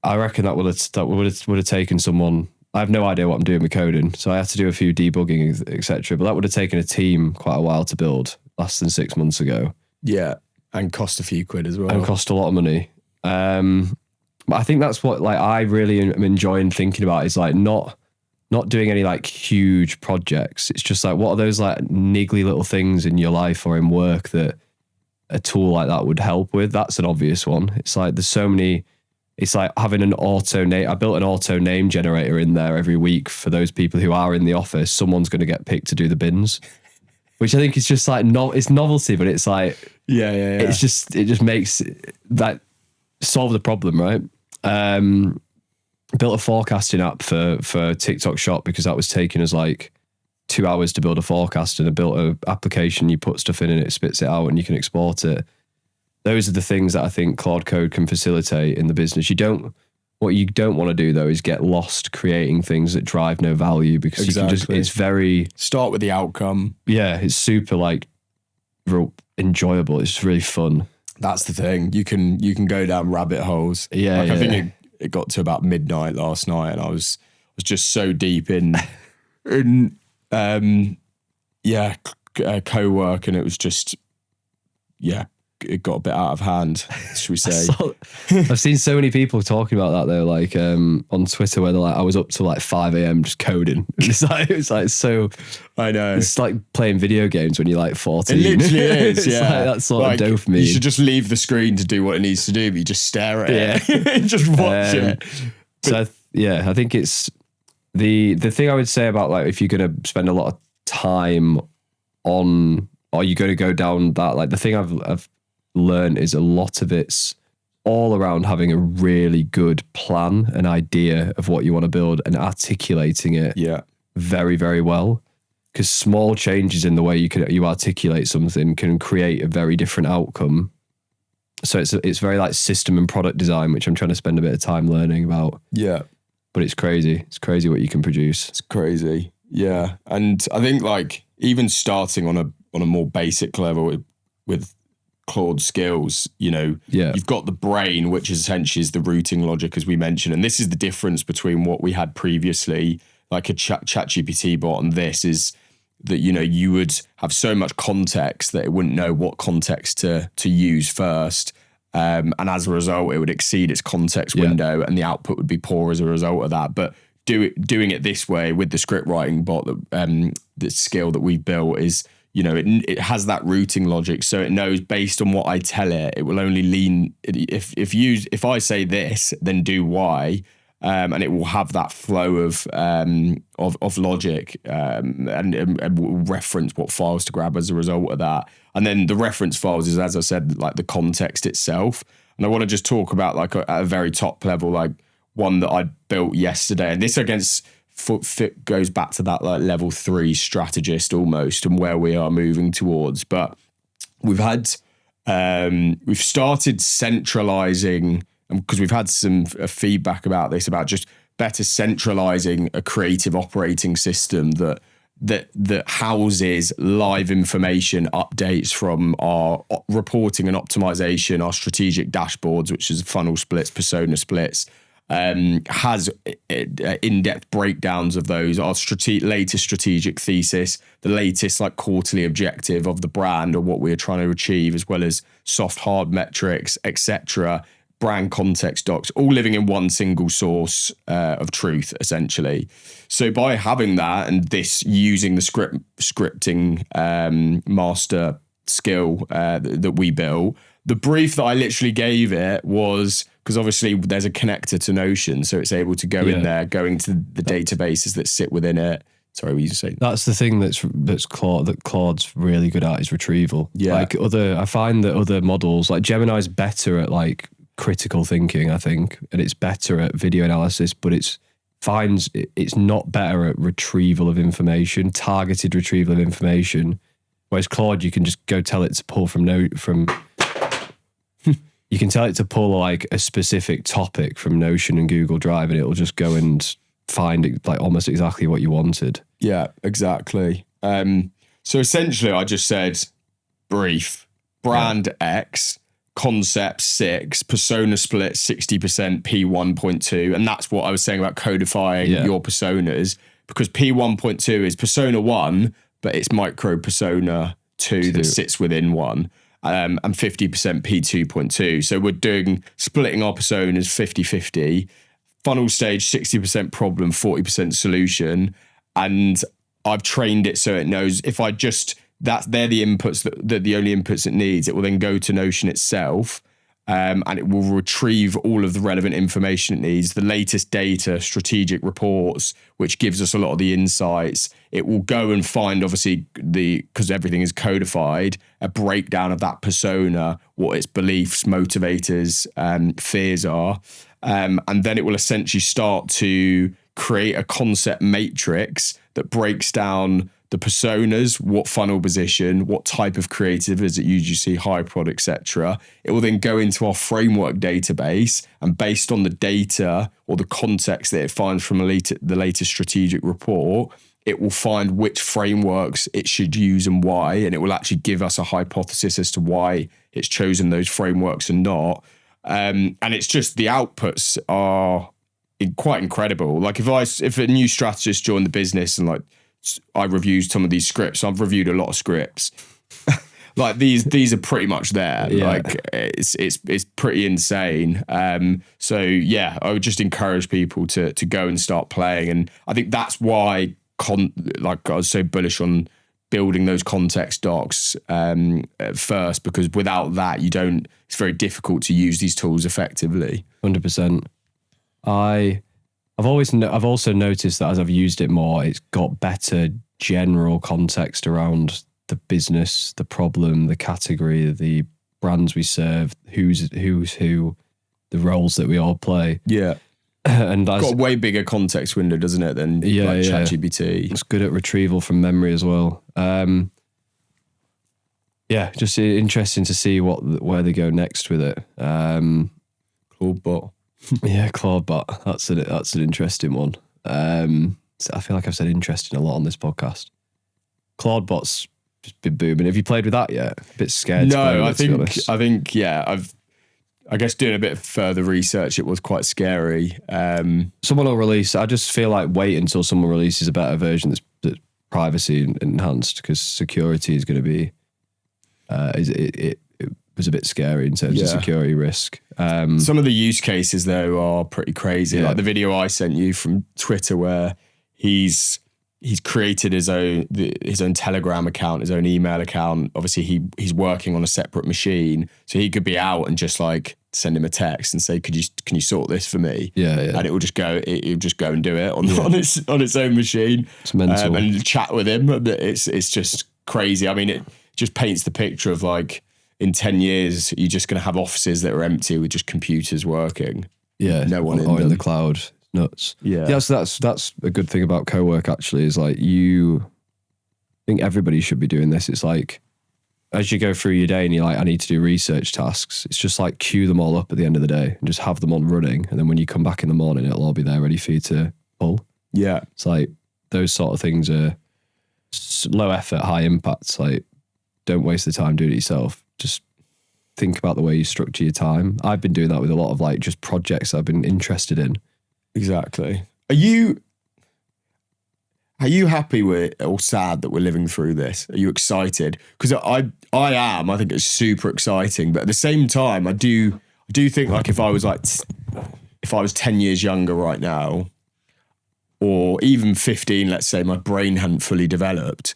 I reckon that would have taken someone. I have no idea what I'm doing with coding, so I had to do a few debugging, etc. But that would have taken a team quite a while to build, less than 6 months ago. Yeah, and cost a few quid as well. And cost a lot of money. But I think that's what like I really am enjoying thinking about is like not doing any like huge projects. It's just like what are those like niggly little things in your life or in work that a tool like that would help with. That's an obvious one. It's like there's so many. It's like having an auto name. I built an auto name generator in there every week for those people who are in the office. Someone's going to get picked to do the bins, which I think is just like it's novelty, but it's like yeah. It just makes that solve the problem, right? Built a forecasting app for TikTok Shop because that was taking us like 2 hours to build a forecast, and I built an application. You put stuff in and it spits it out, and you can export it. Those are the things that I think Claude Code can facilitate in the business. What you don't want to do though is get lost creating things that drive no value, because exactly. It's very start with the outcome. Yeah, it's super like real enjoyable. It's really fun. That's the thing. You can go down rabbit holes. Yeah, like I think it got to about midnight last night, and I was just so deep in co-work, and it was just it got a bit out of hand, should we say. I've seen so many people talking about that though, like on Twitter, where they're like, I was up to like 5 a.m. just coding. It's like so. I know. It's like playing video games when you're like 14. It literally is. Yeah, like that sort of dopamine. You should just leave the screen to do what it needs to do, but you just stare at it. Just watch it. So I think it's the thing I would say about like if you're going to spend a lot of time on, or you're going to go down that, like the thing I've learned is a lot of it's all around having a really good plan, an idea of what you want to build, and articulating it very, very well. Because small changes in the way you articulate something can create a very different outcome. So it's very like system and product design, which I'm trying to spend a bit of time learning about. Yeah. But it's crazy. It's crazy what you can produce. It's crazy. Yeah. And I think like even starting on a more basic level with Claude Skills, you've got the brain, which essentially is the routing logic, as we mentioned. And this is the difference between what we had previously, like a ChatGPT bot, and this is that, you would have so much context that it wouldn't know what context to use first. And as a result, it would exceed its context window, and the output would be poor as a result of that. But doing it this way with the script writing bot, the skill that we built is, it has that routing logic, so it knows based on what I tell it, it will only lean. If I say this, then do Y, and it will have that flow of logic, and will reference what files to grab as a result of that. And then the reference files is, as I said, like the context itself. And I want to just talk about like at a very top level, like one that I built yesterday, and this fit goes back to that like level 3 strategist almost, and where we are moving towards. But we've started centralizing, because we've had some feedback about this, about just better centralizing a creative operating system that houses live information updates from our reporting and optimization, our strategic dashboards, which is funnel splits, persona splits, has in-depth breakdowns of those, our latest strategic thesis, the latest like quarterly objective of the brand or what we're trying to achieve, as well as soft hard metrics, etc., brand context docs, all living in one single source of truth, essentially. So by having that and this using the scripting master skill that we built, the brief that I literally gave it was, because obviously there's a connector to Notion, so it's able to go in there, going to the databases that sit within it. Sorry, what were you saying? That's the thing that Claude's really good at is retrieval. Yeah. Like I find that other models, like Gemini's better at like critical thinking, I think, and it's better at video analysis, but it's not better at retrieval of information, targeted retrieval of information. Whereas Claude, you can just go tell it to pull you can tell it to pull like a specific topic from Notion and Google Drive, and it'll just go and find it like almost exactly what you wanted. Yeah, exactly. So essentially I just said brief, brand X, concept 6, persona split 60%, P1.2. And that's what I was saying about codifying your personas, because P1.2 is persona 1, but it's micro persona 2 that sits within 1. And 50% P2.2. So we're splitting our personas 50-50, funnel stage 60% problem, 40% solution. And I've trained it so it knows if they're the inputs that the only inputs it needs. It will then go to Notion itself, and it will retrieve all of the relevant information it needs, the latest data, strategic reports, which gives us a lot of the insights. It will go and find, obviously, because everything is codified, a breakdown of that persona, what its beliefs, motivators, fears are. And then it will essentially start to create a concept matrix that breaks down the personas, what funnel position, what type of creative is it UGC, high prod, etc. It will then go into our framework database, and based on the data or the context that it finds from the latest strategic report, it will find which frameworks it should use and why, and it will actually give us a hypothesis as to why it's chosen those frameworks and not. And it's just the outputs are quite incredible. Like if a new strategist joined the business and like I reviewed some of these scripts, I've reviewed a lot of scripts. Like these are pretty much there. Yeah. Like it's pretty insane. So yeah, I would just encourage people to go and start playing. And I think that's why I was so bullish on building those context docs first, because without that it's very difficult to use these tools effectively. 100%. I've also noticed that as I've used it more, it's got better general context around the business, the problem, the category, the brands we serve, who's who, the roles that we all play. Yeah. And it's got a way bigger context window, doesn't it, than ChatGPT? It's good at retrieval from memory as well. Just interesting to see where they go next with it. Claudebot. Yeah, Claudebot. That's an interesting one. I feel like I've said interesting a lot on this podcast. Claudebot's just been booming. Have you played with that yet? A bit scared. No, I think I guess doing a bit of further research, it was quite scary. Someone will release. I just feel like wait until someone releases a better version that's privacy enhanced, because security is going to be. It was a bit scary in terms of security risk. Some of the use cases though are pretty crazy. Like the video I sent you from Twitter where he's created his own Telegram account, his own email account. Obviously he's working on a separate machine, so he could be out and just like send him a text and say, can you sort this for me? Yeah. And it will just go and do it on its own machine. It's mental. And chat with him. It's just crazy. I mean, it just paints the picture of like, in 10 years, you're just going to have offices that are empty with just computers working. Yeah. No one in the cloud. Nuts. Yeah. So that's a good thing about co-work actually, is like I think everybody should be doing this. It's like, as you go through your day and you're like, I need to do research tasks, it's just like queue them all up at the end of the day and just have them on running. And then when you come back in the morning, it'll all be there ready for you to pull. Yeah. It's like those sort of things are low effort, high impact. It's like, don't waste the time doing it yourself. Just think about the way you structure your time. I've been doing that with a lot of like just projects I've been interested in. Exactly. Are you happy with or sad that we're living through this? Are you excited? Because I am. I think it's super exciting, but at the same time, I I do think like if I was 10 years younger right now, or even 15, let's say, my brain hadn't fully developed,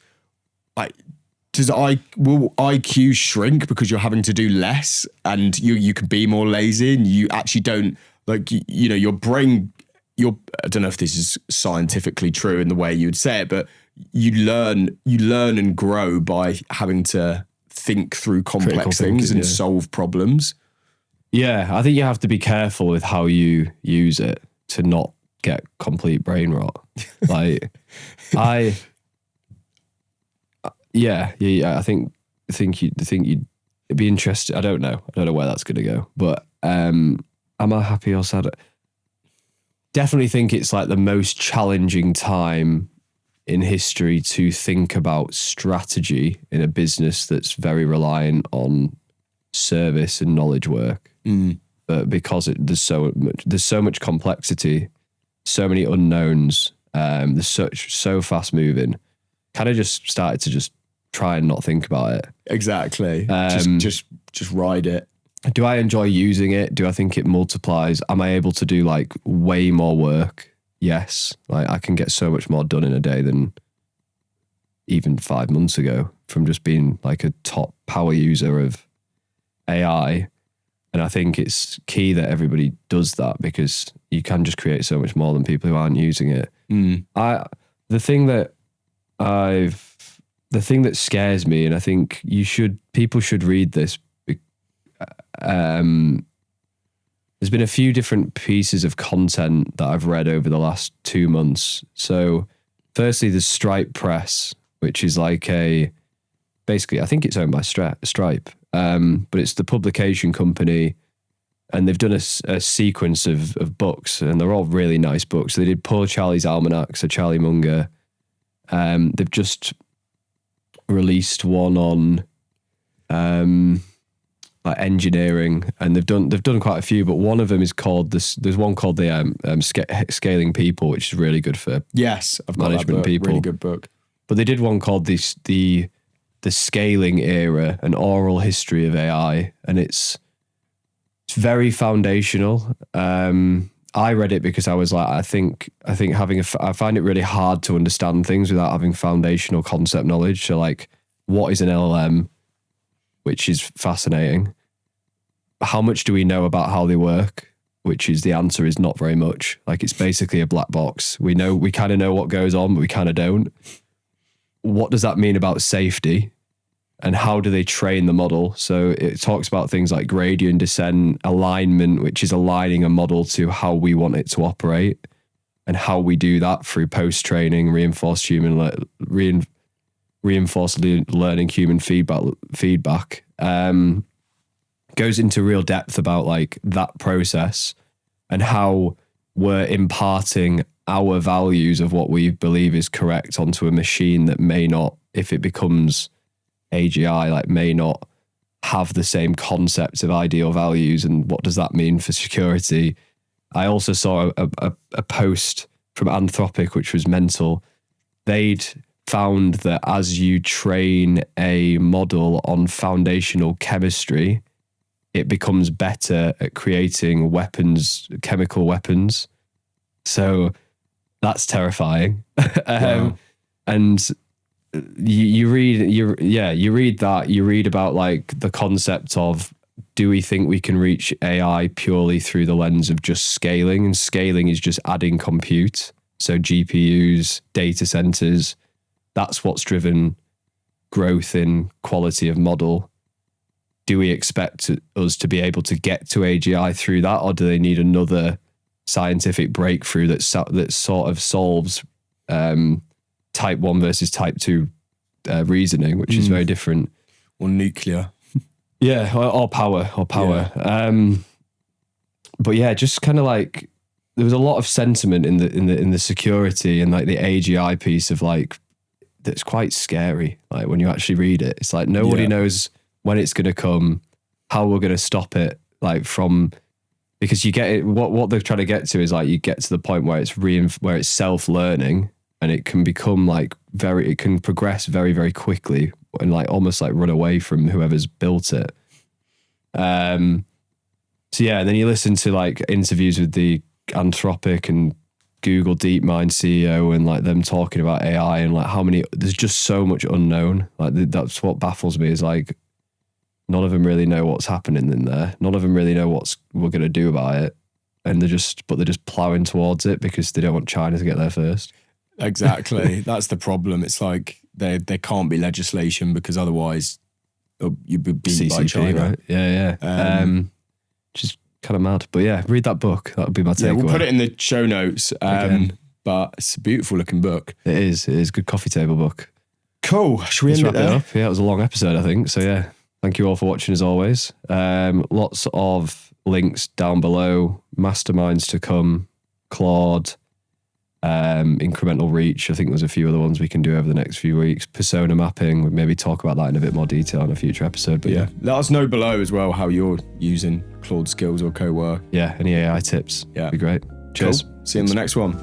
will IQ shrink because you're having to do less and you can be more lazy and you actually don't, like, you know, your brain, I don't know if this is scientifically true in the way you'd say it, but you learn and grow by having to think through complex things and solve problems. Yeah, I think you have to be careful with how you use it to not get complete brain rot. Like, I think you'd be interested. I don't know where that's going to go, but am I happy or sad? Definitely think it's like the most challenging time in history to think about strategy in a business that's very reliant on service and knowledge work. But because there's so much complexity, so many unknowns, there's so fast moving, kind of just started to just try and not think about it. Exactly. Just ride it. Do I enjoy using it? Do I think it multiplies? Am I able to do like way more work? Yes. Like I can get so much more done in a day than even 5 months ago from just being like a top power user of AI. And I think it's key that everybody does that because you can just create so much more than people who aren't using it. The thing that scares me, and I think people should read this. There's been a few different pieces of content that I've read over the last 2 months. So firstly, there's Stripe Press, which is like basically, I think it's owned by Stripe, but it's the publication company, and they've done a sequence of books, and they're all really nice books. They did Poor Charlie's Almanac, so Charlie Munger. They've just released one on like engineering, and they've done quite a few, but one of them is called there's one called the Scaling People, which is really good for I've got management that book, people. Really good book. But they did one called the Scaling Era, an oral history of AI, and it's very foundational. I read it because I was like, I think I find it really hard to understand things without having foundational concept knowledge. So like, what is an LLM? Which is fascinating. How much do we know about how they work? Which is the answer is not very much. Like it's basically a black box. We kind of know what goes on, but we kind of don't. What does that mean about safety? And how do they train the model? So it talks about things like gradient descent, alignment, which is aligning a model to how we want it to operate, and how we do that through post-training, reinforced learning, human feedback. Goes into real depth about like that process and how we're imparting our values of what we believe is correct onto a machine that may not, if it becomes AGI, like may not have the same concepts of ideal values, and what does that mean for security. I also saw a post from Anthropic, which was mental. They'd found that as you train a model on foundational chemistry, it becomes better at creating weapons, chemical weapons. So that's terrifying. Wow. And you read that, you read about like the concept of, do we think we can reach AI purely through the lens of just scaling? And scaling is just adding compute. So GPUs, data centers, that's what's driven growth in quality of model. Do we expect us to be able to get to AGI through that, or do they need another scientific breakthrough that sort of solves type 1 versus type 2 reasoning, which is very different? Or nuclear. Yeah, or power. Yeah. But yeah, just kind of like there was a lot of sentiment in the security and like the AGI piece of like, that's quite scary. Like when you actually read it, it's like nobody knows when it's going to come, how we're going to stop it. Like because you get it. What they're trying to get to is like you get to the point where it's self-learning, and it can become like it can progress very, very quickly and like almost like run away from whoever's built it. So yeah, and then you listen to like interviews with the Anthropic and Google DeepMind CEO and like them talking about AI and like how many, there's just so much unknown. Like that's what baffles me is like, none of them really know what's happening in there. None of them really know what we're going to do about it. And they're just plowing towards it because they don't want China to get there first. Exactly. That's the problem. It's like there can't be legislation because otherwise you'd be beat by China. Right? Yeah. Which is kind of mad. But yeah, read that book. That would be my takeaway. Yeah, we'll put it in the show notes. But it's a beautiful looking book. It is. It is a good coffee table book. Cool. Should we end it there? Up? Yeah, it was a long episode, I think. So yeah, thank you all for watching as always. Lots of links down below, masterminds to come, Claude, incremental reach. I think there's a few other ones we can do over the next few weeks. Persona mapping, we'll maybe talk about that in a bit more detail in a future episode. But yeah, let us know below as well how you're using Claude Skills or co-work. Yeah, any AI tips. Yeah, be great. Cheers. Cool. See you in the next one.